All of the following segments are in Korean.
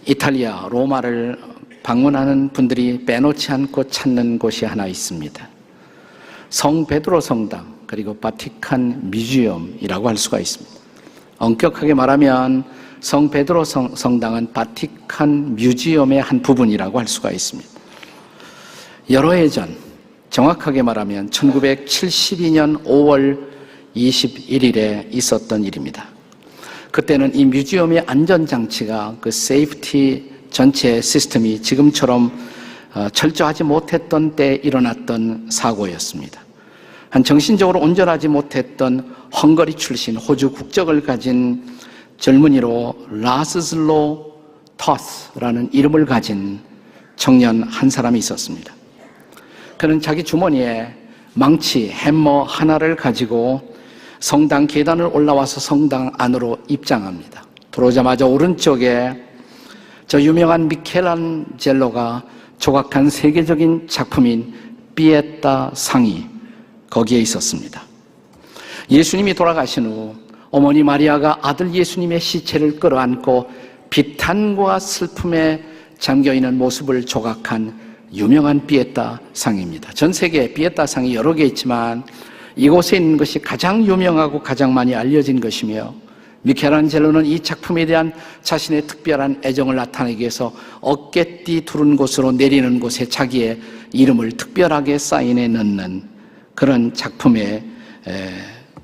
이탈리아 로마를 방문하는 분들이 빼놓지 않고 찾는 곳이 하나 있습니다. 성 베드로 성당 그리고 바티칸 뮤지엄이라고 할 수가 있습니다. 엄격하게 말하면 성 베드로 성당은 바티칸 뮤지엄의 한 부분이라고 할 수가 있습니다. 여러 해 전, 정확하게 말하면 1972년 5월 21일에 있었던 일입니다. 그때는 이 뮤지엄의 안전장치가 그 세이프티 전체 시스템이 지금처럼 철저하지 못했던 때 일어났던 사고였습니다. 한 정신적으로 온전하지 못했던 헝가리 출신 호주 국적을 가진 젊은이로 라스슬로 터스라는 이름을 가진 청년 한 사람이 있었습니다. 그는 자기 주머니에 망치, hä머 하나를 가지고 성당 계단을 올라와서 성당 안으로 입장합니다. 들어오자마자 오른쪽에 저 유명한 미켈란젤로가 조각한 세계적인 작품인 피에타 상이 거기에 있었습니다. 예수님이 돌아가신 후 어머니 마리아가 아들 예수님의 시체를 끌어안고 비탄과 슬픔에 잠겨있는 모습을 조각한 유명한 피에타 상입니다. 전 세계에 피에타 상이 여러 개 있지만 이곳에 있는 것이 가장 유명하고 가장 많이 알려진 것이며, 미켈란젤로는 이 작품에 대한 자신의 특별한 애정을 나타내기 위해서 어깨띠 두른 곳으로 내리는 곳에 자기의 이름을 특별하게 사인해 넣는 그런 작품의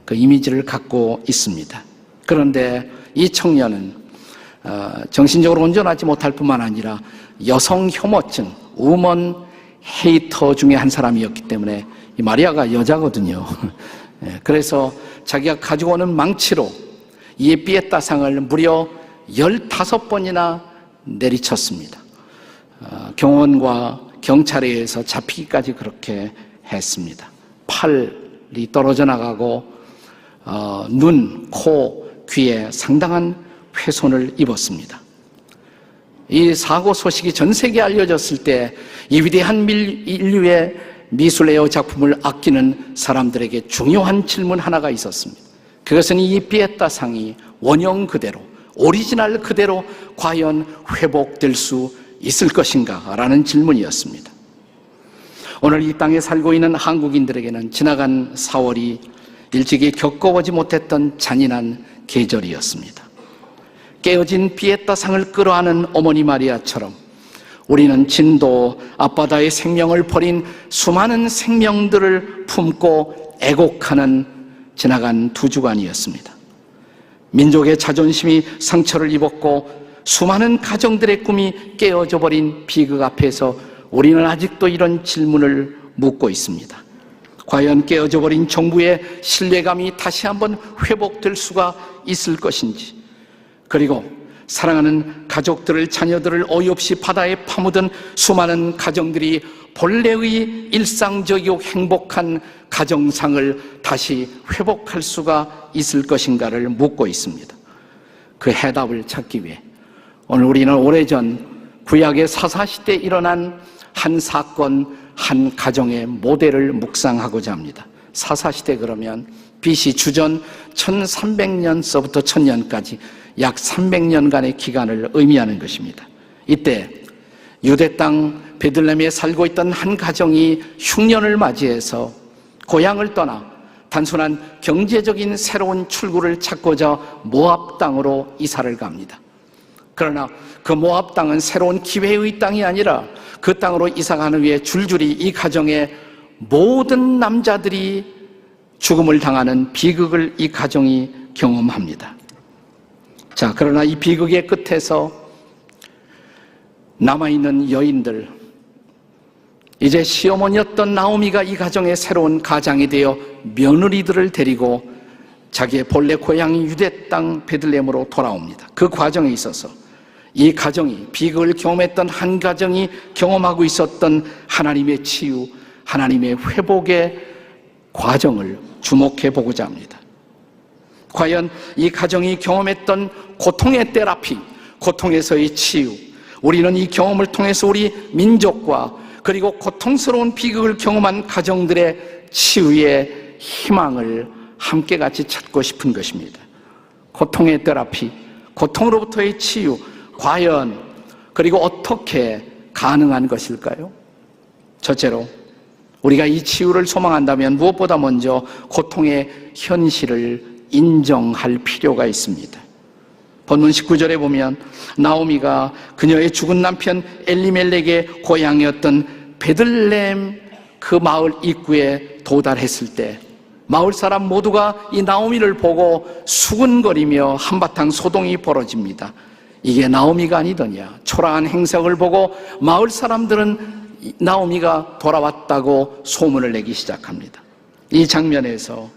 그 이미지를 갖고 있습니다. 그런데 이 청년은 정신적으로 온전하지 못할 뿐만 아니라 여성 혐오증, 우먼 헤이터 중에 한 사람이었기 때문에, 이 마리아가 여자거든요. 그래서 자기가 가지고 오는 망치로 이 피에타 상을 무려 15번이나 내리쳤습니다. 경호원과 경찰에 의해서 잡히기까지 그렇게 했습니다. 팔이 떨어져 나가고 눈, 코, 귀에 상당한 훼손을 입었습니다. 이 사고 소식이 전 세계에 알려졌을 때 이 위대한 인류의 미술의 작품을 아끼는 사람들에게 중요한 질문 하나가 있었습니다. 그것은 이 피에타 상이 원형 그대로, 오리지널 그대로 과연 회복될 수 있을 것인가? 라는 질문이었습니다. 오늘 이 땅에 살고 있는 한국인들에게는 지나간 4월이 일찍이 겪어보지 못했던 잔인한 계절이었습니다. 깨어진 피에타 상을 끌어안은 어머니 마리아처럼 우리는 진도 앞바다의 생명을 버린 수많은 생명들을 품고 애곡하는 지나간 2주간이었습니다. 민족의 자존심이 상처를 입었고 수많은 가정들의 꿈이 깨어져 버린 비극 앞에서 우리는 아직도 이런 질문을 묻고 있습니다. 과연 깨어져 버린 정부의 신뢰감이 다시 한번 회복될 수가 있을 것인지, 그리고 사랑하는 가족들을, 자녀들을 어이없이 바다에 파묻은 수많은 가정들이 본래의 일상적이고 행복한 가정상을 다시 회복할 수가 있을 것인가를 묻고 있습니다. 그 해답을 찾기 위해 오늘 우리는 오래전 구약의 사사시대에 일어난 한 사건, 한 가정의 모델을 묵상하고자 합니다. 사사시대 그러면 BC 주전 1300년서부터 1000년까지 약 300년간의 기간을 의미하는 것입니다. 이때 유대 땅 베들레헴에 살고 있던 한 가정이 흉년을 맞이해서 고향을 떠나 단순한 경제적인 새로운 출구를 찾고자 모압 땅으로 이사를 갑니다. 그러나 그 모압 땅은 새로운 기회의 땅이 아니라 그 땅으로 이사가는 위해 줄줄이 이 가정의 모든 남자들이 죽음을 당하는 비극을 이 가정이 경험합니다. 자, 그러나 이 비극의 끝에서 남아있는 여인들, 이제 시어머니였던 나오미가 이 가정의 새로운 가장이 되어 며느리들을 데리고 자기의 본래 고향인 유대 땅 베들레헴으로 돌아옵니다. 그 과정에 있어서 이 가정이, 비극을 경험했던 한 가정이 경험하고 있었던 하나님의 치유, 하나님의 회복의 과정을 주목해 보고자 합니다. 과연 이 가정이 경험했던 고통의 테라피, 고통에서의 치유, 우리는 이 경험을 통해서 우리 민족과 그리고 고통스러운 비극을 경험한 가정들의 치유의 희망을 함께 같이 찾고 싶은 것입니다. 고통의 테라피, 고통으로부터의 치유, 과연 그리고 어떻게 가능한 것일까요? 첫째로 우리가 이 치유를 소망한다면 무엇보다 먼저 고통의 현실을 인정할 필요가 있습니다. 본문 19절에 보면 나오미가 그녀의 죽은 남편 엘리멜렉의 고향이었던 베들레헴 그 마을 입구에 도달했을 때 마을 사람 모두가 이 나오미를 보고 수근거리며 한바탕 소동이 벌어집니다. 이게 나오미가 아니더냐. 초라한 행색을 보고 마을 사람들은 나오미가 돌아왔다고 소문을 내기 시작합니다. 이 장면에서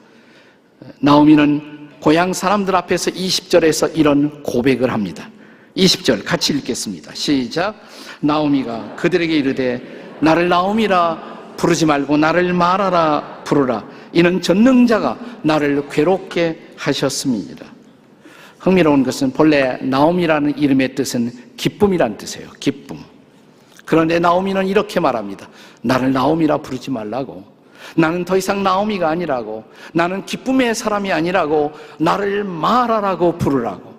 나오미는 고향 사람들 앞에서 20절에서 이런 고백을 합니다. 20절 같이 읽겠습니다. 시작. 나오미가 그들에게 이르되 나를 나오미라 부르지 말고 나를 마라라 부르라. 이는 전능자가 나를 괴롭게 하셨습니다. 흥미로운 것은 본래 나오미라는 이름의 뜻은 기쁨이란 뜻이에요. 기쁨. 그런데 나오미는 이렇게 말합니다. 나를 나오미라 부르지 말라고. 나는 더 이상 나오미가 아니라고. 나는 기쁨의 사람이 아니라고. 나를 마라라고 부르라고.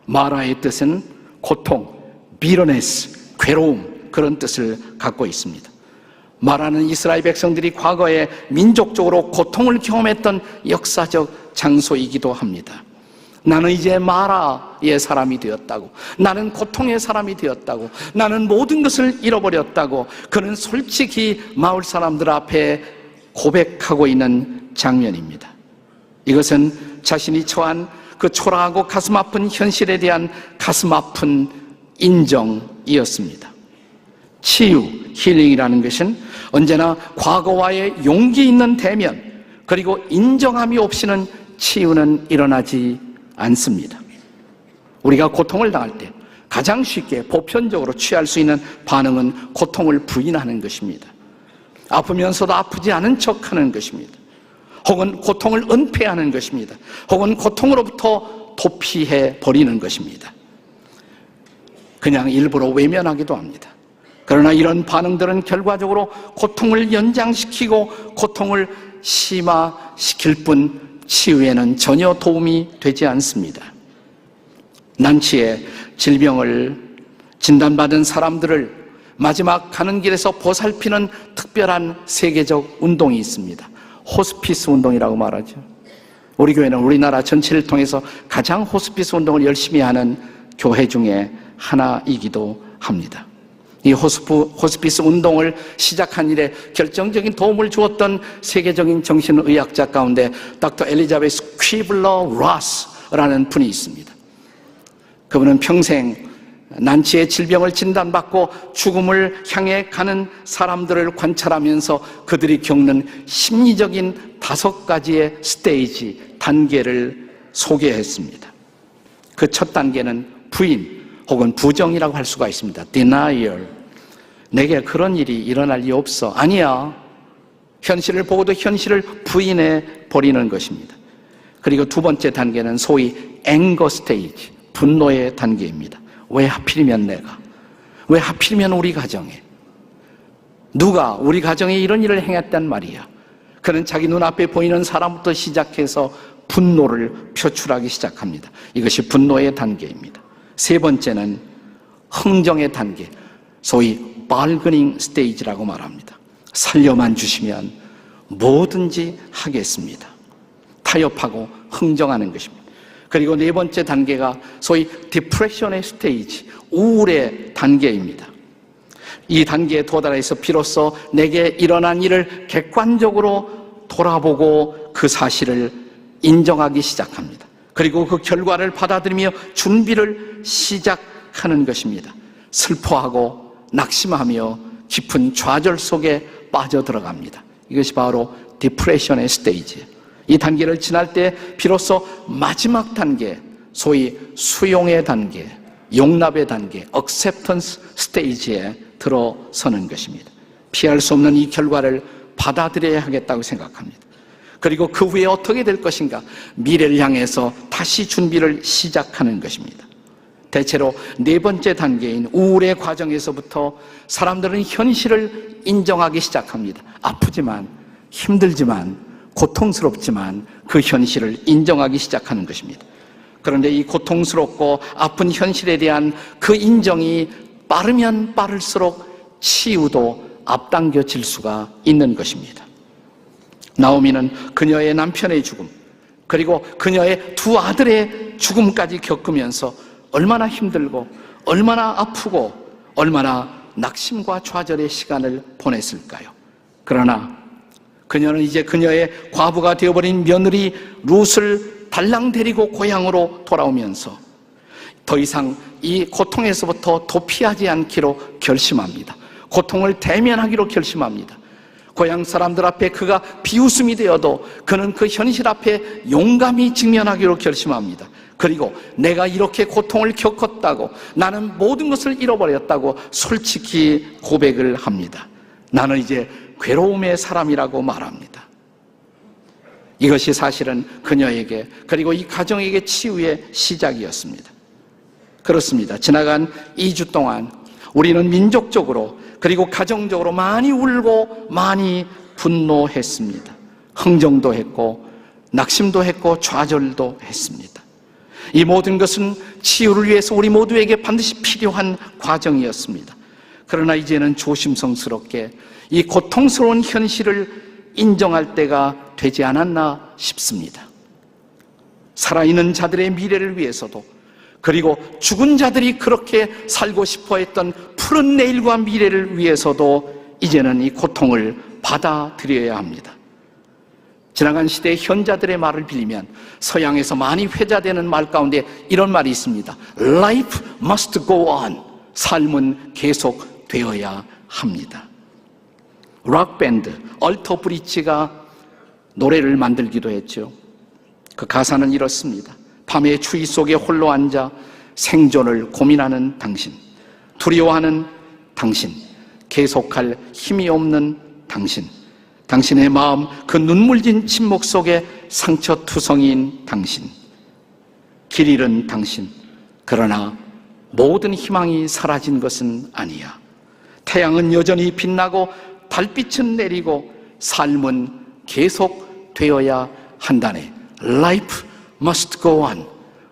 마라의 뜻은 고통, 비러네스, 괴로움, 그런 뜻을 갖고 있습니다. 마라는 이스라엘 백성들이 과거에 민족적으로 고통을 경험했던 역사적 장소이기도 합니다. 나는 이제 마라의 사람이 되었다고. 나는 고통의 사람이 되었다고. 나는 모든 것을 잃어버렸다고. 그는 솔직히 마을 사람들 앞에 고백하고 있는 장면입니다. 이것은 자신이 처한 그 초라하고 가슴 아픈 현실에 대한 가슴 아픈 인정이었습니다. 치유, 힐링이라는 것은 언제나 과거와의 용기 있는 대면, 그리고 인정함이 없이는 치유는 일어나지 않습니다. 우리가 고통을 당할 때 가장 쉽게 보편적으로 취할 수 있는 반응은 고통을 부인하는 것입니다. 아프면서도 아프지 않은 척하는 것입니다. 혹은 고통을 은폐하는 것입니다. 혹은 고통으로부터 도피해 버리는 것입니다. 그냥 일부러 외면하기도 합니다. 그러나 이런 반응들은 결과적으로 고통을 연장시키고 고통을 심화시킬 뿐 치유에는 전혀 도움이 되지 않습니다. 난치의 질병을 진단받은 사람들을 마지막 가는 길에서 보살피는 특별한 세계적 운동이 있습니다. 호스피스 운동이라고 말하죠. 우리 교회는 우리나라 전체를 통해서 가장 호스피스 운동을 열심히 하는 교회 중에 하나이기도 합니다. 이 호스피스 운동을 시작한 일에 결정적인 도움을 주었던 세계적인 정신의학자 가운데 닥터 엘리자베스 퀴블러 로스라는 분이 있습니다. 그분은 평생 난치의 질병을 진단받고 죽음을 향해 가는 사람들을 관찰하면서 그들이 겪는 심리적인 5가지의 스테이지, 단계를 소개했습니다. 그 첫 단계는 부인 혹은 부정이라고 할 수가 있습니다. denial. 내게 그런 일이 일어날 리 없어. 아니야. 현실을 보고도 현실을 부인해 버리는 것입니다. 그리고 두 번째 단계는 소위 anger stage, 분노의 단계입니다. 왜 하필이면 내가? 왜 하필이면 우리 가정에? 누가 우리 가정에 이런 일을 행했단 말이야? 그는 자기 눈앞에 보이는 사람부터 시작해서 분노를 표출하기 시작합니다. 이것이 분노의 단계입니다. 세 번째는 흥정의 단계, 소위 bargaining stage라고 말합니다. 살려만 주시면 뭐든지 하겠습니다. 타협하고 흥정하는 것입니다. 그리고 네 번째 단계가 소위 디프레션의 스테이지, 우울의 단계입니다. 이 단계에 도달해서 비로소 내게 일어난 일을 객관적으로 돌아보고 그 사실을 인정하기 시작합니다. 그리고 그 결과를 받아들이며 준비를 시작하는 것입니다. 슬퍼하고 낙심하며 깊은 좌절 속에 빠져들어갑니다. 이것이 바로 디프레션의 스테이지. 이 단계를 지날 때 비로소 마지막 단계, 소위 수용의 단계, 용납의 단계, acceptance 스테이지에 들어서는 것입니다. 피할 수 없는 이 결과를 받아들여야 하겠다고 생각합니다. 그리고 그 후에 어떻게 될 것인가? 미래를 향해서 다시 준비를 시작하는 것입니다. 대체로 네 번째 단계인 우울의 과정에서부터 사람들은 현실을 인정하기 시작합니다. 아프지만, 힘들지만, 고통스럽지만 그 현실을 인정하기 시작하는 것입니다. 그런데 이 고통스럽고 아픈 현실에 대한 그 인정이 빠르면 빠를수록 치유도 앞당겨질 수가 있는 것입니다. 나오미는 그녀의 남편의 죽음, 그리고 그녀의 두 아들의 죽음까지 겪으면서 얼마나 힘들고 얼마나 아프고 얼마나 낙심과 좌절의 시간을 보냈을까요? 그러나 그녀는 이제 그녀의 과부가 되어버린 며느리 룻을 달랑 데리고 고향으로 돌아오면서 더 이상 이 고통에서부터 도피하지 않기로 결심합니다. 고통을 대면하기로 결심합니다. 고향 사람들 앞에 그가 비웃음이 되어도 그는 그 현실 앞에 용감히 직면하기로 결심합니다. 그리고 내가 이렇게 고통을 겪었다고, 나는 모든 것을 잃어버렸다고 솔직히 고백을 합니다. 나는 이제 괴로움의 사람이라고 말합니다. 이것이 사실은 그녀에게, 그리고 이 가정에게 치유의 시작이었습니다. 그렇습니다. 지나간 2주 동안 우리는 민족적으로 그리고 가정적으로 많이 울고 많이 분노했습니다. 흥정도 했고 낙심도 했고 좌절도 했습니다. 이 모든 것은 치유를 위해서 우리 모두에게 반드시 필요한 과정이었습니다. 그러나 이제는 조심성스럽게 이 고통스러운 현실을 인정할 때가 되지 않았나 싶습니다. 살아있는 자들의 미래를 위해서도, 그리고 죽은 자들이 그렇게 살고 싶어 했던 푸른 내일과 미래를 위해서도 이제는 이 고통을 받아들여야 합니다. 지나간 시대의 현자들의 말을 빌리면 서양에서 많이 회자되는 말 가운데 이런 말이 있습니다. Life must go on. 삶은 계속되어야 합니다. 락밴드 얼터 브릿지가 노래를 만들기도 했죠. 그 가사는 이렇습니다. 밤의 추위 속에 홀로 앉아 생존을 고민하는 당신, 두려워하는 당신, 계속할 힘이 없는 당신, 당신의 마음 그 눈물진 침묵 속에 상처투성이인 당신, 길 잃은 당신, 그러나 모든 희망이 사라진 것은 아니야. 태양은 여전히 빛나고 달빛은 내리고 삶은 계속되어야 한다네. Life must go on.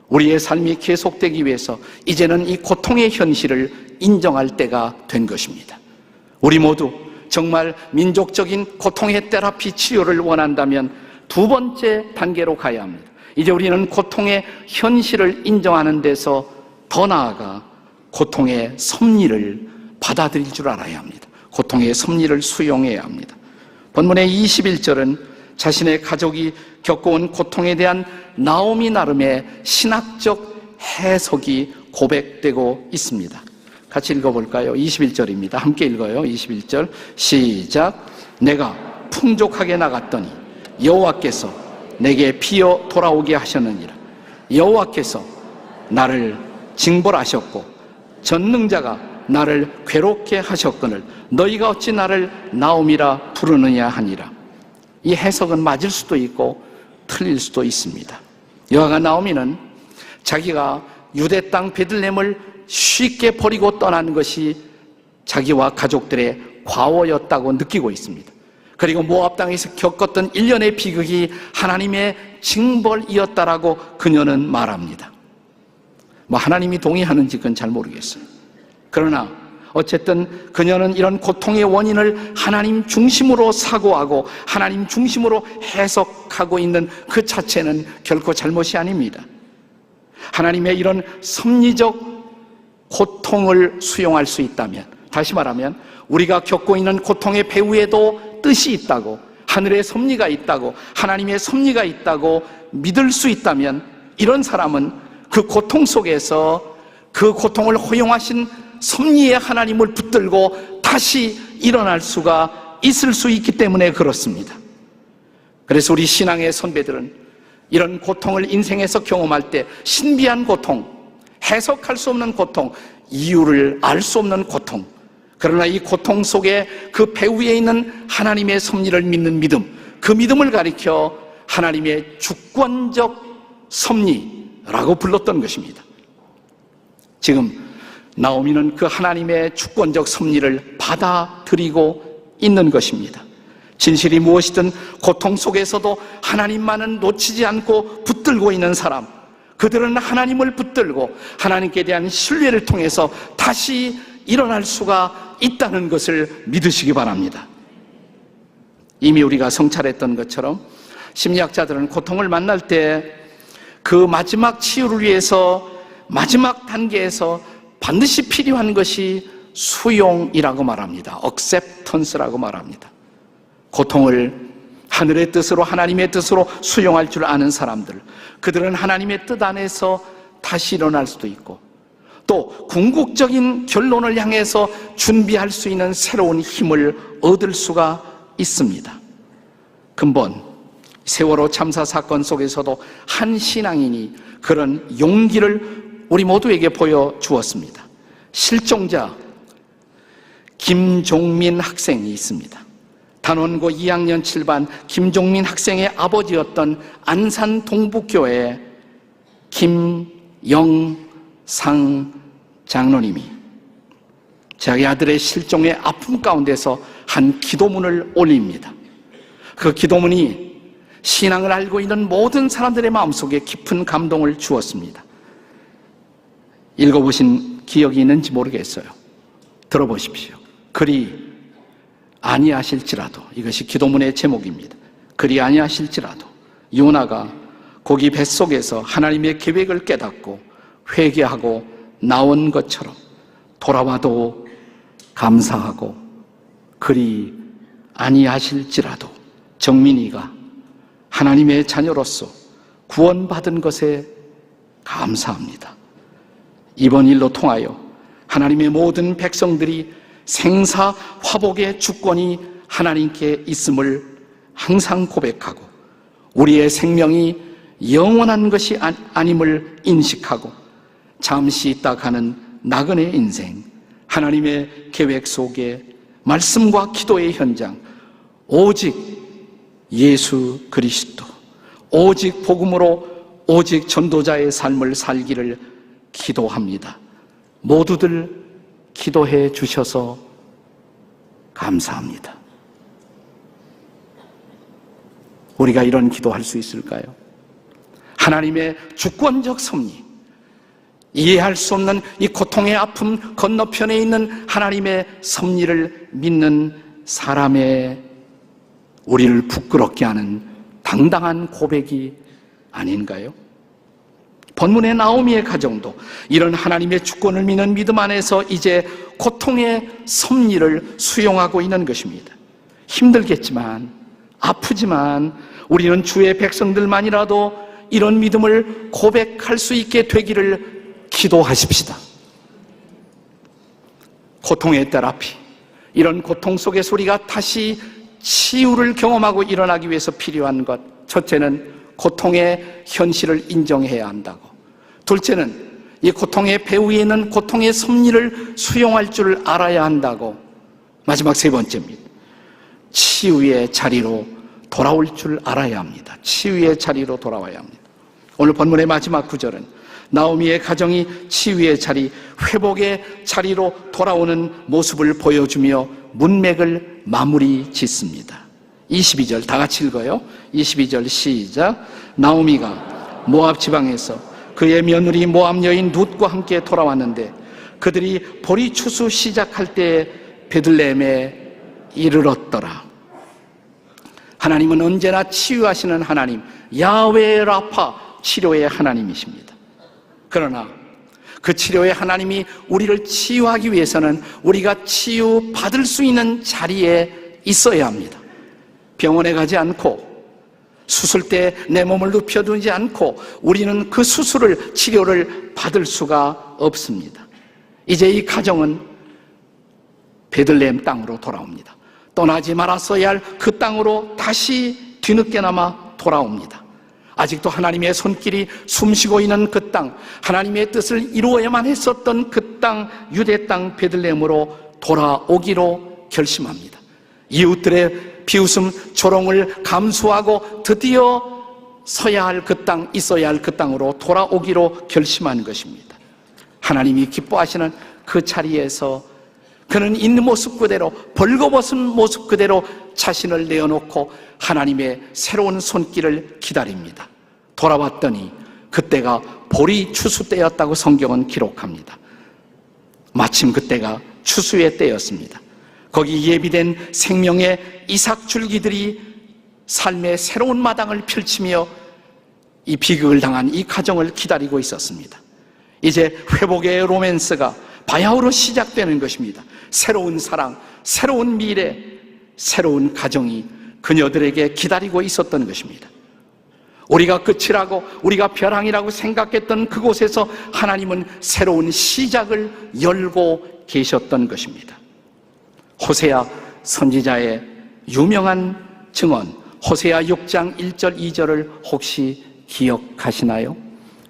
우리의 삶이 계속되기 위해서 이제는 이 고통의 현실을 인정할 때가 된 것입니다. 우리 모두 정말 민족적인 고통의 테라피 치료를 원한다면 두 번째 단계로 가야 합니다. 이제 우리는 고통의 현실을 인정하는 데서 더 나아가 고통의 섭리를 받아들일 줄 알아야 합니다. 고통의 섭리를 수용해야 합니다. 본문의 21절은 자신의 가족이 겪어온 고통에 대한 나오미 나름의 신학적 해석이 고백되고 있습니다. 같이 읽어볼까요? 21절입니다. 함께 읽어요. 21절 시작. 내가 풍족하게 나갔더니 여호와께서 내게 피어 돌아오게 하셨느니라. 여호와께서 나를 징벌하셨고 전능자가 나를 괴롭게 하셨거늘 너희가 어찌 나를 나오미라 부르느냐 하니라. 이 해석은 맞을 수도 있고 틀릴 수도 있습니다. 여호와가 나오미는 자기가 유대 땅 베들레헴을 쉽게 버리고 떠난 것이 자기와 가족들의 과오였다고 느끼고 있습니다. 그리고 모압 땅에서 겪었던 일련의 비극이 하나님의 징벌이었다라고 그녀는 말합니다. 하나님이 동의하는지 그건 잘 모르겠어요. 그러나 어쨌든 그녀는 이런 고통의 원인을 하나님 중심으로 사고하고 하나님 중심으로 해석하고 있는 그 자체는 결코 잘못이 아닙니다. 하나님의 이런 섭리적 고통을 수용할 수 있다면, 다시 말하면 우리가 겪고 있는 고통의 배후에도 뜻이 있다고, 하늘의 섭리가 있다고, 하나님의 섭리가 있다고 믿을 수 있다면 이런 사람은 그 고통 속에서 그 고통을 허용하신 섭리의 하나님을 붙들고 다시 일어날 수가 있을 수 있기 때문에 그렇습니다. 그래서 우리 신앙의 선배들은 이런 고통을 인생에서 경험할 때 신비한 고통, 해석할 수 없는 고통, 이유를 알 수 없는 고통, 그러나 이 고통 속에 그 배후에 있는 하나님의 섭리를 믿는 믿음, 그 믿음을 가리켜 하나님의 주권적 섭리라고 불렀던 것입니다. 지금 나오미는 그 하나님의 주권적 섭리를 받아들이고 있는 것입니다. 진실이 무엇이든 고통 속에서도 하나님만은 놓치지 않고 붙들고 있는 사람, 그들은 하나님을 붙들고 하나님께 대한 신뢰를 통해서 다시 일어날 수가 있다는 것을 믿으시기 바랍니다. 이미 우리가 성찰했던 것처럼 심리학자들은 고통을 만날 때 그 마지막 치유를 위해서 마지막 단계에서 반드시 필요한 것이 수용이라고 말합니다. acceptance라고 말합니다. 고통을 하늘의 뜻으로, 하나님의 뜻으로 수용할 줄 아는 사람들, 그들은 하나님의 뜻 안에서 다시 일어날 수도 있고, 또 궁극적인 결론을 향해서 준비할 수 있는 새로운 힘을 얻을 수가 있습니다. 근본 세월호 참사 사건 속에서도 한 신앙인이 그런 용기를 우리 모두에게 보여주었습니다. 실종자 김종민 학생이 있습니다. 단원고 2학년 7반 김종민 학생의 아버지였던 안산 동북교회 김영상 장로님이 자기 아들의 실종의 아픔 가운데서 한 기도문을 올립니다. 그 기도문이 신앙을 알고 있는 모든 사람들의 마음속에 깊은 감동을 주었습니다. 읽어보신 기억이 있는지 모르겠어요. 들어보십시오. 그리 아니하실지라도, 이것이 기도문의 제목입니다. 그리 아니하실지라도 요나가 고기 뱃속에서 하나님의 계획을 깨닫고 회개하고 나온 것처럼 돌아와도 감사하고, 그리 아니하실지라도 정민이가 하나님의 자녀로서 구원받은 것에 감사합니다. 이번 일로 통하여 하나님의 모든 백성들이 생사화복의 주권이 하나님께 있음을 항상 고백하고, 우리의 생명이 영원한 것이 아님을 인식하고, 잠시 있다 가는 나그네 인생, 하나님의 계획 속에 말씀과 기도의 현장, 오직 예수 그리스도, 오직 복음으로, 오직 전도자의 삶을 살기를 기도합니다. 모두들 기도해 주셔서 감사합니다. 우리가 이런 기도할 수 있을까요? 하나님의 주권적 섭리, 이해할 수 없는 이 고통의 아픔 건너편에 있는 하나님의 섭리를 믿는 사람의 우리를 부끄럽게 하는 당당한 고백이 아닌가요? 본문의 나오미의 가정도 이런 하나님의 주권을 믿는 믿음 안에서 이제 고통의 섭리를 수용하고 있는 것입니다. 힘들겠지만, 아프지만 우리는 주의 백성들만이라도 이런 믿음을 고백할 수 있게 되기를 기도하십시다. 고통의 테라피, 이런 고통 속에서 우리가 다시 치유를 경험하고 일어나기 위해서 필요한 것, 첫째는 고통의 현실을 인정해야 한다고, 둘째는 이 고통의 배후에 있는 고통의 섭리를 수용할 줄 알아야 한다고, 마지막 세 번째입니다. 치유의 자리로 돌아올 줄 알아야 합니다. 치유의 자리로 돌아와야 합니다. 오늘 본문의 마지막 구절은 나오미의 가정이 치유의 자리, 회복의 자리로 돌아오는 모습을 보여주며 문맥을 마무리 짓습니다. 22절 다 같이 읽어요. 22절 시작. 나오미가 모압 지방에서 그의 며느리 모압 여인 룻과 함께 돌아왔는데 그들이 보리 추수 시작할 때 베들레헴에 이르렀더라. 하나님은 언제나 치유하시는 하나님, 야훼 라파, 치료의 하나님이십니다. 그러나 그 치료의 하나님이 우리를 치유하기 위해서는 우리가 치유받을 수 있는 자리에 있어야 합니다. 병원에 가지 않고 수술대에 내 몸을 눕혀두지 않고 우리는 그 수술을, 치료를 받을 수가 없습니다. 이제 이 가정은 베들레헴 땅으로 돌아옵니다. 떠나지 말았어야 할 그 땅으로 다시 뒤늦게나마 돌아옵니다. 아직도 하나님의 손길이 숨쉬고 있는 그 땅, 하나님의 뜻을 이루어야만 했었던 그 땅, 유대 땅 베들레헴으로 돌아오기로 결심합니다. 이웃들의 비웃음, 조롱을 감수하고 드디어 서야 할 그 땅, 있어야 할 그 땅으로 돌아오기로 결심한 것입니다. 하나님이 기뻐하시는 그 자리에서 그는 있는 모습 그대로, 벌거벗은 모습 그대로 자신을 내어놓고 하나님의 새로운 손길을 기다립니다. 돌아왔더니 그때가 보리 추수 때였다고 성경은 기록합니다. 마침 그때가 추수의 때였습니다. 거기 예비된 생명의 이삭 줄기들이 삶의 새로운 마당을 펼치며 이 비극을 당한 이 가정을 기다리고 있었습니다. 이제 회복의 로맨스가 바야흐로 시작되는 것입니다. 새로운 사랑, 새로운 미래, 새로운 가정이 그녀들에게 기다리고 있었던 것입니다. 우리가 끝이라고, 우리가 벼랑이라고 생각했던 그곳에서 하나님은 새로운 시작을 열고 계셨던 것입니다. 호세아 선지자의 유명한 증언, 호세아 6장 1절 2절을 혹시 기억하시나요?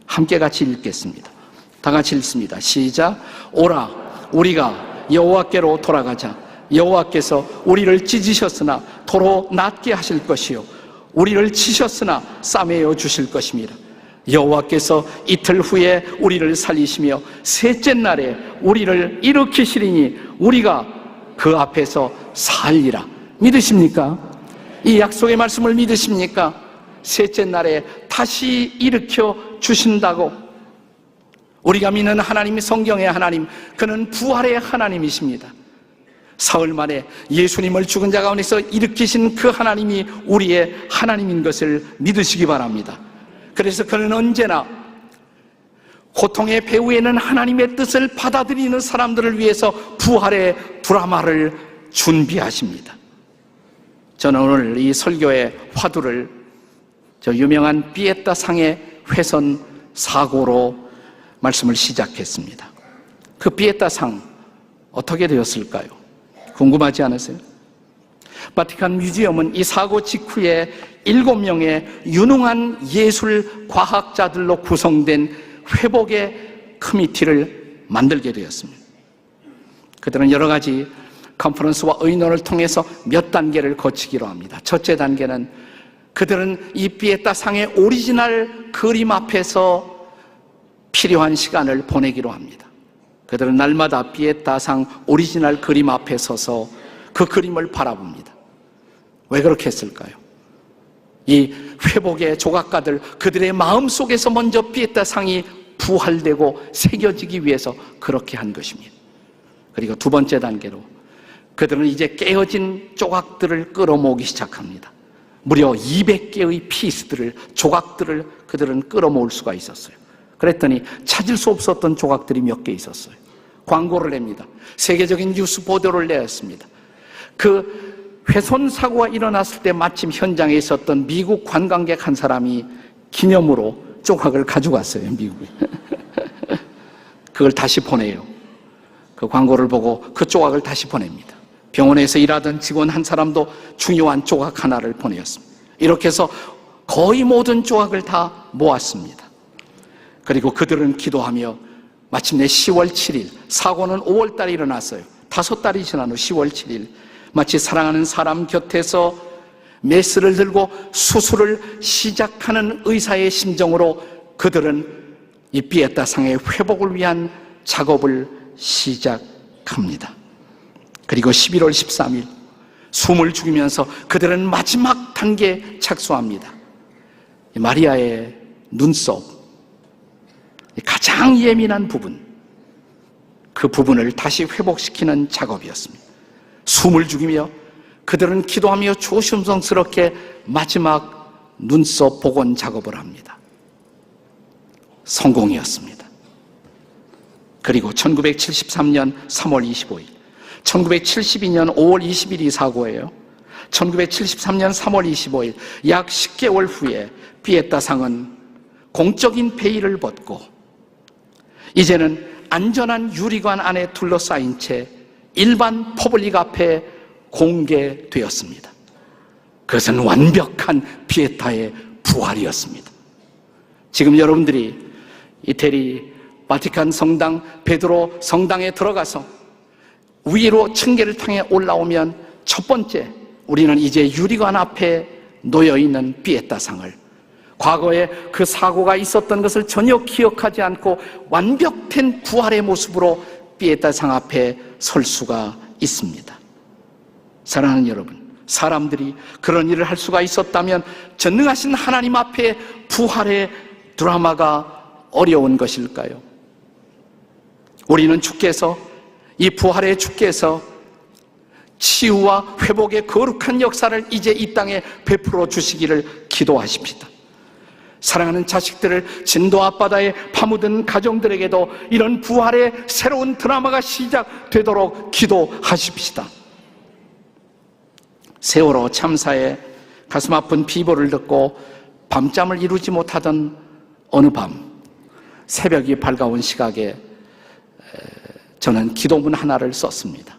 함께 같이 읽겠습니다. 다 같이 읽습니다. 시작. 오라, 우리가 여호와께로 돌아가자. 여호와께서 우리를 찢으셨으나 도로 낫게 하실 것이요, 우리를 치셨으나 싸매어 주실 것입니다. 여호와께서 이틀 후에 우리를 살리시며 셋째 날에 우리를 일으키시리니 우리가 그 앞에서 살리라. 믿으십니까? 이 약속의 말씀을 믿으십니까? 셋째 날에 다시 일으켜 주신다고. 우리가 믿는 하나님이 성경의 하나님, 그는 부활의 하나님이십니다. 사흘 만에 예수님을 죽은 자 가운데서 일으키신 그 하나님이 우리의 하나님인 것을 믿으시기 바랍니다. 그래서 그는 언제나 고통의 배후에는 하나님의 뜻을 받아들이는 사람들을 위해서 부활의 드라마를 준비하십니다. 저는 오늘 이 설교의 화두를 저 유명한 피에타 상의 훼손 사고로 말씀을 시작했습니다. 그 피에타 상 어떻게 되었을까요? 궁금하지 않으세요? 바티칸 뮤지엄은 이 사고 직후에 7명의 유능한 예술 과학자들로 구성된 회복의 커미티를 만들게 되었습니다. 그들은 여러 가지 컨퍼런스와 의논을 통해서 몇 단계를 거치기로 합니다. 첫째 단계는 그들은 이 피에타 상의 오리지널 그림 앞에서 필요한 시간을 보내기로 합니다. 그들은 날마다 피에타 상 오리지널 그림 앞에 서서 그 그림을 바라봅니다. 왜 그렇게 했을까요? 이 회복의 조각가들, 그들의 마음속에서 먼저 피에타 상이 부활되고 새겨지기 위해서 그렇게 한 것입니다. 그리고 두 번째 단계로 그들은 이제 깨어진 조각들을 끌어모으기 시작합니다. 무려 200개의 피스들을, 조각들을 그들은 끌어모을 수가 있었어요. 그랬더니 찾을 수 없었던 조각들이 몇 개 있었어요. 광고를 냅니다. 세계적인 뉴스 보도를 내었습니다. 그 훼손 사고가 일어났을 때 마침 현장에 있었던 미국 관광객 한 사람이 기념으로 조각을 가져갔어요, 미국에. 그걸 다시 보내요. 그 광고를 보고 그 조각을 다시 보냅니다. 병원에서 일하던 직원 한 사람도 중요한 조각 하나를 보내었습니다. 이렇게 해서 거의 모든 조각을 다 모았습니다. 그리고 그들은 기도하며 마침내 10월 7일, 사고는 5월 달에 일어났어요. 5달이 지난 후 10월 7일, 마치 사랑하는 사람 곁에서 메스를 들고 수술을 시작하는 의사의 심정으로 그들은 이 피에타 상의 회복을 위한 작업을 시작합니다. 그리고 11월 13일, 숨을 죽이면서 그들은 마지막 단계에 착수합니다. 마리아의 눈썹, 가장 예민한 부분, 그 부분을 다시 회복시키는 작업이었습니다. 숨을 죽이며 그들은 기도하며 조심스럽게 마지막 눈썹 복원 작업을 합니다. 성공이었습니다. 그리고 1973년 3월 25일, 1972년 5월 20일이 사고예요. 1973년 3월 25일, 약 10개월 후에 피에타 상은 공적인 폐의를 벗고 이제는 안전한 유리관 안에 둘러싸인 채 일반 퍼블릭 앞에 공개되었습니다. 그것은 완벽한 피에타의 부활이었습니다. 지금 여러분들이 이태리 바티칸 성당 베드로 성당에 들어가서 위로 층계를 통해 올라오면 첫 번째, 우리는 이제 유리관 앞에 놓여있는 피에타 상을, 과거에 그 사고가 있었던 것을 전혀 기억하지 않고 완벽된 부활의 모습으로 피에타 상 앞에 설 수가 있습니다. 사랑하는 여러분, 사람들이 그런 일을 할 수가 있었다면 전능하신 하나님 앞에 부활의 드라마가 어려운 것일까요? 우리는 주께서 이 부활의 주께서 치유와 회복의 거룩한 역사를 이제 이 땅에 베풀어 주시기를 기도하십시다. 사랑하는 자식들을 진도 앞바다에 파묻은 가정들에게도 이런 부활의 새로운 드라마가 시작되도록 기도하십시다. 세월호 참사에 가슴 아픈 비보를 듣고 밤잠을 이루지 못하던 어느 밤, 새벽이 밝아온 시각에 저는 기도문 하나를 썼습니다.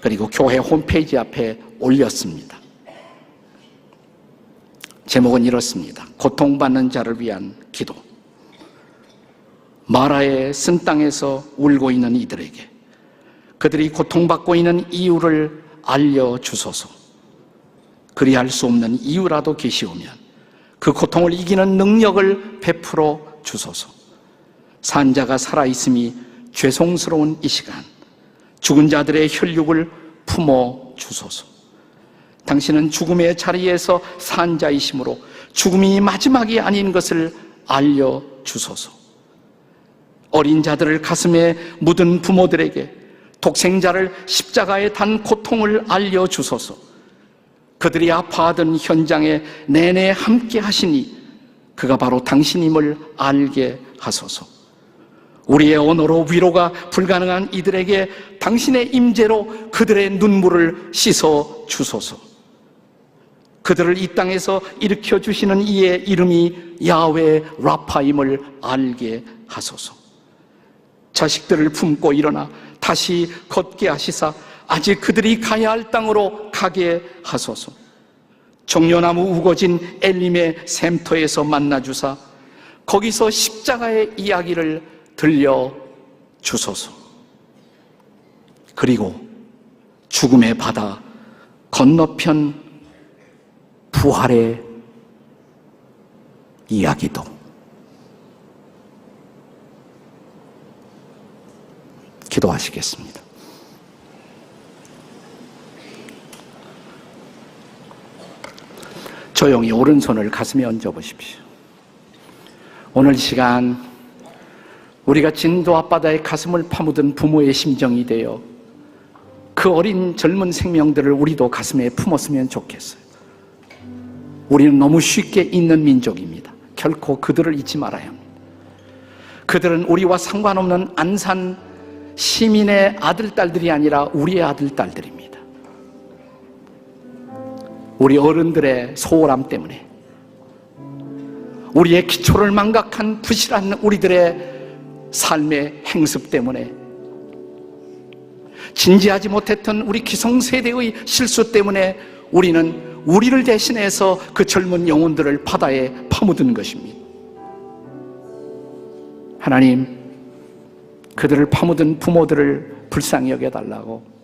그리고 교회 홈페이지 앞에 올렸습니다. 제목은 이렇습니다. 고통받는 자를 위한 기도. 마라의 쓴 땅에서 울고 있는 이들에게 그들이 고통받고 있는 이유를 알려주소서. 그리할 수 없는 이유라도 계시오면 그 고통을 이기는 능력을 베풀어 주소서. 산자가 살아있음이 죄송스러운 이 시간, 죽은 자들의 혈육을 품어 주소서. 당신은 죽음의 자리에서 산자이심으로 죽음이 마지막이 아닌 것을 알려주소서. 어린 자들을 가슴에 묻은 부모들에게 독생자를 십자가에 단 고통을 알려주소서. 그들이 아파하던 현장에 내내 함께 하시니 그가 바로 당신임을 알게 하소서. 우리의 언어로 위로가 불가능한 이들에게 당신의 임재로 그들의 눈물을 씻어 주소서. 그들을 이 땅에서 일으켜 주시는 이의 이름이 야훼 라파임을 알게 하소서. 자식들을 품고 일어나 다시 걷게 하시사 아직 그들이 가야 할 땅으로 가게 하소서. 종려나무 우거진 엘림의 샘터에서 만나주사 거기서 십자가의 이야기를 들려주소서. 그리고 죽음의 바다 건너편 부활의 이야기도 기도하시겠습니다. 조용히 오른손을 가슴에 얹어보십시오. 오늘 시간 우리가 진도 앞바다에 가슴을 파묻은 부모의 심정이 되어 그 어린 젊은 생명들을 우리도 가슴에 품었으면 좋겠어요. 우리는 너무 쉽게 잊는 민족입니다. 결코 그들을 잊지 말아야 합니다. 그들은 우리와 상관없는 안산 시민의 아들, 딸들이 아니라 우리의 아들, 딸들입니다. 우리 어른들의 소홀함 때문에, 우리의 기초를 망각한 부실한 우리들의 삶의 행습 때문에, 진지하지 못했던 우리 기성세대의 실수 때문에 우리는 우리를 대신해서 그 젊은 영혼들을 바다에 파묻은 것입니다. 하나님, 그들을 파묻은 부모들을 불쌍히 여겨달라고,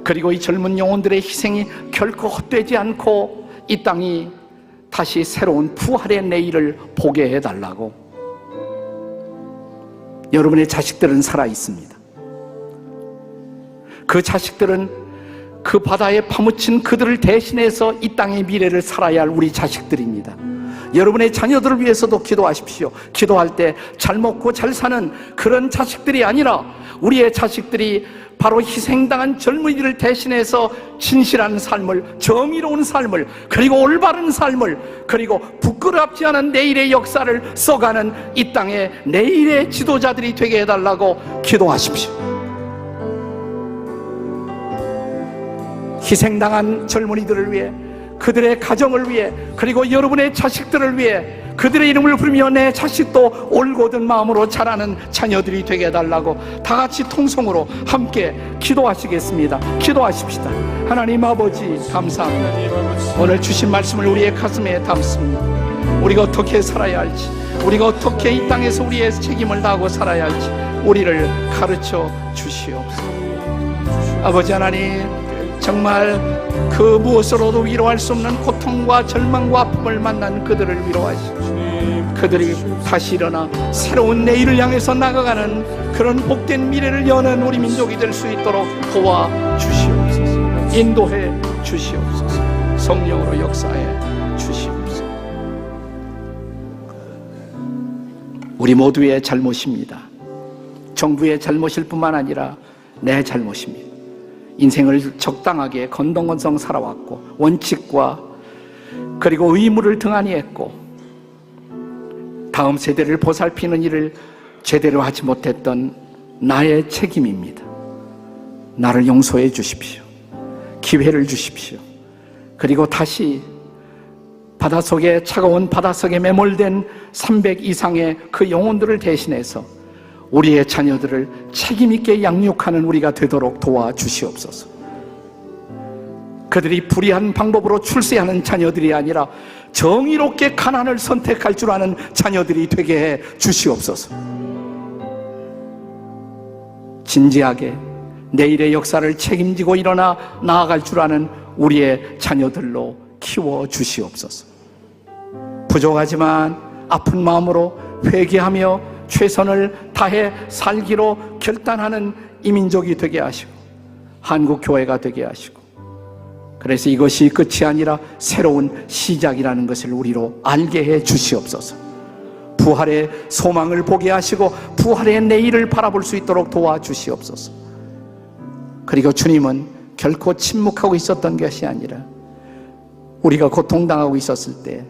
그리고 이 젊은 영혼들의 희생이 결코 헛되지 않고 이 땅이 다시 새로운 부활의 내일을 보게 해달라고. 여러분의 자식들은 살아있습니다. 그 자식들은 그 바다에 파묻힌 그들을 대신해서 이 땅의 미래를 살아야 할 우리 자식들입니다. 여러분의 자녀들을 위해서도 기도하십시오. 기도할 때 잘 먹고 잘 사는 그런 자식들이 아니라 우리의 자식들이 바로 희생당한 젊은이들을 대신해서 진실한 삶을, 정의로운 삶을, 그리고 올바른 삶을, 그리고 부끄럽지 않은 내일의 역사를 써가는 이 땅의 내일의 지도자들이 되게 해달라고 기도하십시오. 희생당한 젊은이들을 위해, 그들의 가정을 위해, 그리고 여러분의 자식들을 위해 그들의 이름을 부르며 내 자식도 올곧은 마음으로 자라는 자녀들이 되게 해달라고 다 같이 통성으로 함께 기도하시겠습니다. 기도하십시다. 하나님 아버지, 감사합니다. 오늘 주신 말씀을 우리의 가슴에 담습니다. 우리가 어떻게 살아야 할지, 우리가 어떻게 이 땅에서 우리의 책임을 다하고 살아야 할지 우리를 가르쳐 주시옵소서. 아버지 하나님, 정말 그 무엇으로도 위로할 수 없는 고통과 절망과 아픔을 만난 그들을 위로하시고, 그들이 다시 일어나 새로운 내일을 향해서 나아가는 그런 복된 미래를 여는 우리 민족이 될 수 있도록 도와주시옵소서. 인도해 주시옵소서. 성령으로 역사해 주시옵소서. 우리 모두의 잘못입니다. 정부의 잘못일 뿐만 아니라 내 잘못입니다. 인생을 적당하게 건동건성 살아왔고 원칙과 그리고 의무를 등한히 했고 다음 세대를 보살피는 일을 제대로 하지 못했던 나의 책임입니다. 나를 용서해 주십시오. 기회를 주십시오. 그리고 다시 바닷속에 차가운 바닷속에 매몰된 300 이상의 그 영혼들을 대신해서 우리의 자녀들을 책임있게 양육하는 우리가 되도록 도와주시옵소서. 그들이 불의한 방법으로 출세하는 자녀들이 아니라 정의롭게 가난을 선택할 줄 아는 자녀들이 되게 해 주시옵소서. 진지하게 내일의 역사를 책임지고 일어나 나아갈 줄 아는 우리의 자녀들로 키워 주시옵소서. 부족하지만 아픈 마음으로 회개하며 최선을 다해 살기로 결단하는 이민족이 되게 하시고 한국교회가 되게 하시고, 그래서 이것이 끝이 아니라 새로운 시작이라는 것을 우리로 알게 해 주시옵소서. 부활의 소망을 보게 하시고 부활의 내일을 바라볼 수 있도록 도와주시옵소서. 그리고 주님은 결코 침묵하고 있었던 것이 아니라 우리가 고통당하고 있었을 때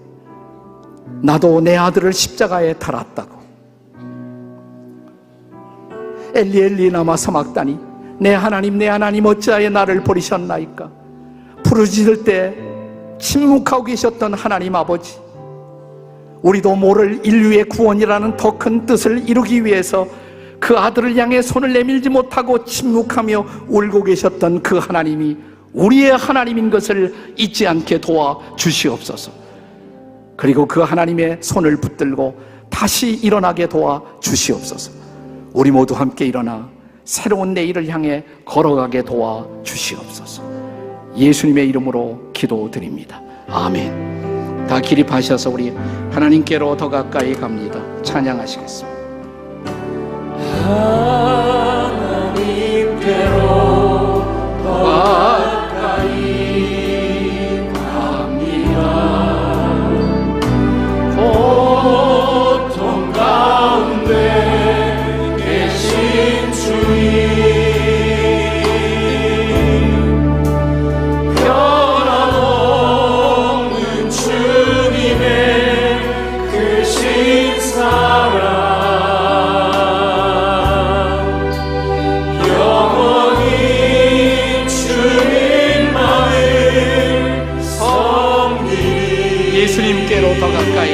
나도 내 아들을 십자가에 달았다고, 엘리 엘리 라마 사막다니, 내 하나님 어찌하여 나를 버리셨나이까, 부르짖을 때 침묵하고 계셨던 하나님 아버지, 우리도 모를 인류의 구원이라는 더 큰 뜻을 이루기 위해서 그 아들을 향해 손을 내밀지 못하고 침묵하며 울고 계셨던 그 하나님이 우리의 하나님인 것을 잊지 않게 도와주시옵소서. 그리고 그 하나님의 손을 붙들고 다시 일어나게 도와주시옵소서. 우리 모두 함께 일어나 새로운 내일을 향해 걸어가게 도와주시옵소서. 예수님의 이름으로 기도드립니다. 아멘. 다 기립하셔서 우리 하나님께로 더 가까이 갑니다. 찬양하시겠습니다. 하나님께로 더 가까이 갑니다. 고통 가운데 계신 주님, 변함없는 주님의 크신 사랑, 예수님께로 더 가까이,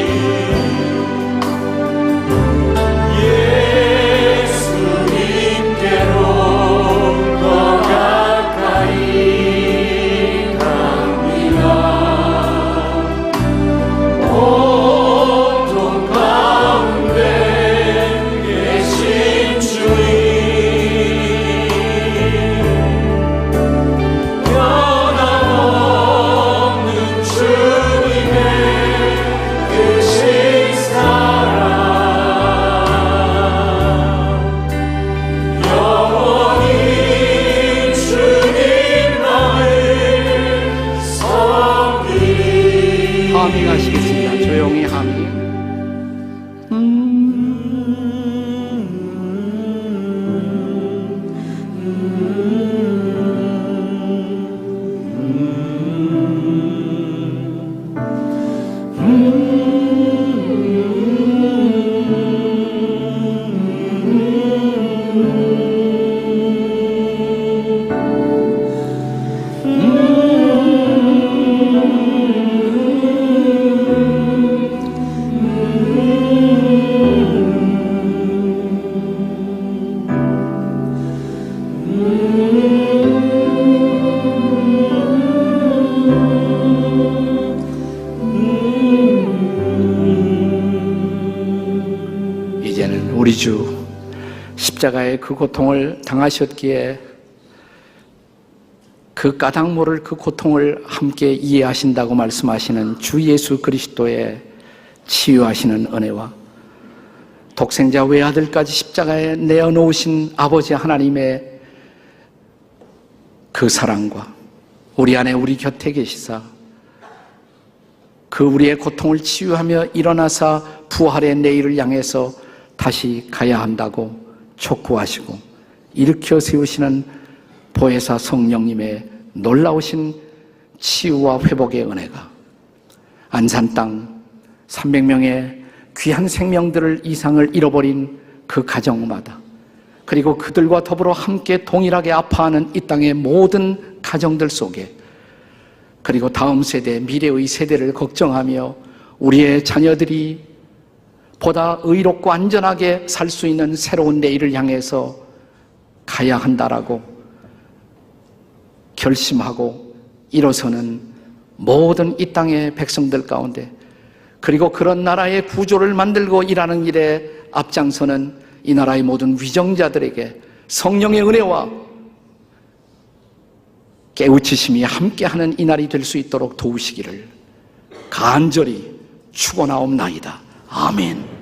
예수님께로 더 가까이 갑니다. 고통 가운데 계신 주님, 변함없는 주님의 크신 사랑, 영원히 주님만을 섬기리. 하밍하시겠습니다. 조용히 하밍. 이제는 우리 주 십자가의 그 고통을 당하셨기에 그 까닭 모를 그 고통을 함께 이해하신다고 말씀하시는 주 예수 그리스도의 치유하시는 은혜와 독생자 외아들까지 십자가에 내어놓으신 아버지 하나님의 그 사랑과 우리 안에 우리 곁에 계시사 그 우리의 고통을 치유하며 일어나사 부활의 내일을 향해서 다시 가야 한다고 촉구하시고 일으켜 세우시는 보혜사 성령님의 놀라우신 치유와 회복의 은혜가 안산 땅 300명의 귀한 생명들을 이상을 잃어버린 그 가정마다, 그리고 그들과 더불어 함께 동일하게 아파하는 이 땅의 모든 가정들 속에, 그리고 다음 세대, 미래의 세대를 걱정하며 우리의 자녀들이 보다 의롭고 안전하게 살 수 있는 새로운 내일을 향해서 가야 한다라고 결심하고 일어서는 모든 이 땅의 백성들 가운데, 그리고 그런 나라의 구조를 만들고 일하는 일에 앞장서는 이 나라의 모든 위정자들에게 성령의 은혜와 깨우치심이 함께하는 이 날이 될 수 있도록 도우시기를 간절히 축원하옵나이다. 아멘.